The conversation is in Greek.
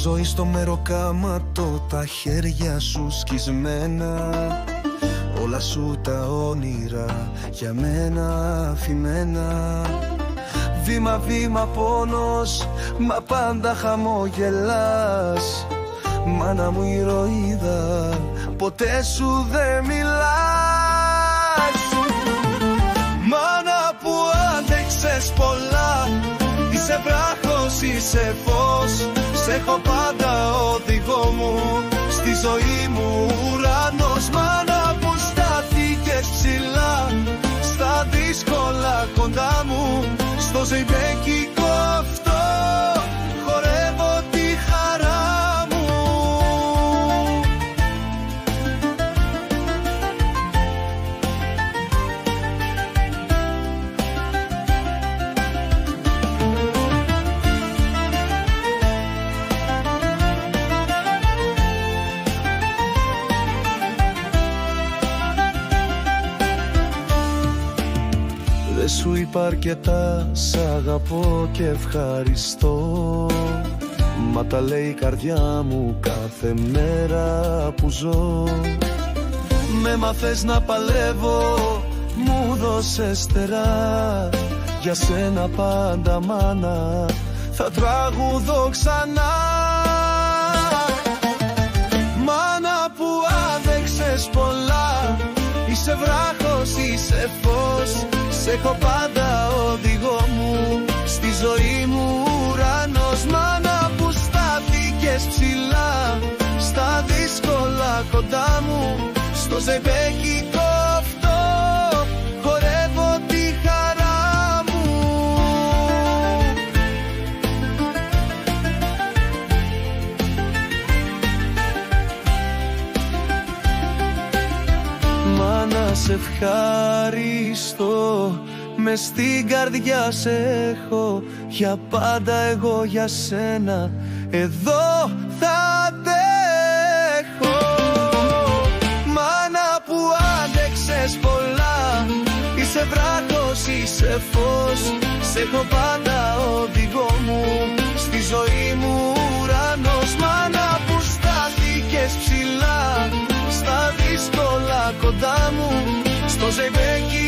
ζωή στο μεροκάματο, τα χέρια σου σκισμένα, όλα σου τα όνειρα για μένα αφημένα. Βήμα βήμα πόνος, μα πάντα χαμογελάς. Μάνα μου ηρωίδα, ποτέ σου δεν μιλάς. Μάνα που άντεξες πολλά, είσαι βράχος, είσαι φως. Σ' έχω πάντα οδηγό μου, στη ζωή μου ουρανός. Μάνα που στάθηκες ψηλά, στα δύσκολα κοντά μου. Στο ζεϊμπέκικο αυτό χορεύω τη χαρά μου. Δεν σου είπα αρκετά, σ' αγαπώ και ευχαριστώ. Μα τα λέει η καρδιά μου κάθε μέρα που ζω. Με μαθες να παλεύω, μου δώσες στερά. Για σένα πάντα μάνα, θα τραγουδώ ξανά. Μάνα που άδεξες πολλά, είσαι βράχος, είσαι φως. Σ' έχω πάντα οδηγό μου, στη ζωή μου ουρανός. Μάνα που στάθηκες ψηλά, στα δύσκολα κοντά μου. Στο ζεϊμπέκικο αυτό χορεύω τη χαρά μου. Μάνα σε ευχαριστώ, μες στην καρδιά σε έχω. Για πάντα εγώ για σένα εδώ θα αντέχω. Μάνα που άντεξες πολλά, είσαι βράχος, είσαι φως. Σ' έχω πάντα οδηγό μου, στη ζωή μου ουρανός. Μάνα που στάθηκες ψηλά, στα δύσκολα κοντά μου. Στο ζεϊμπέκι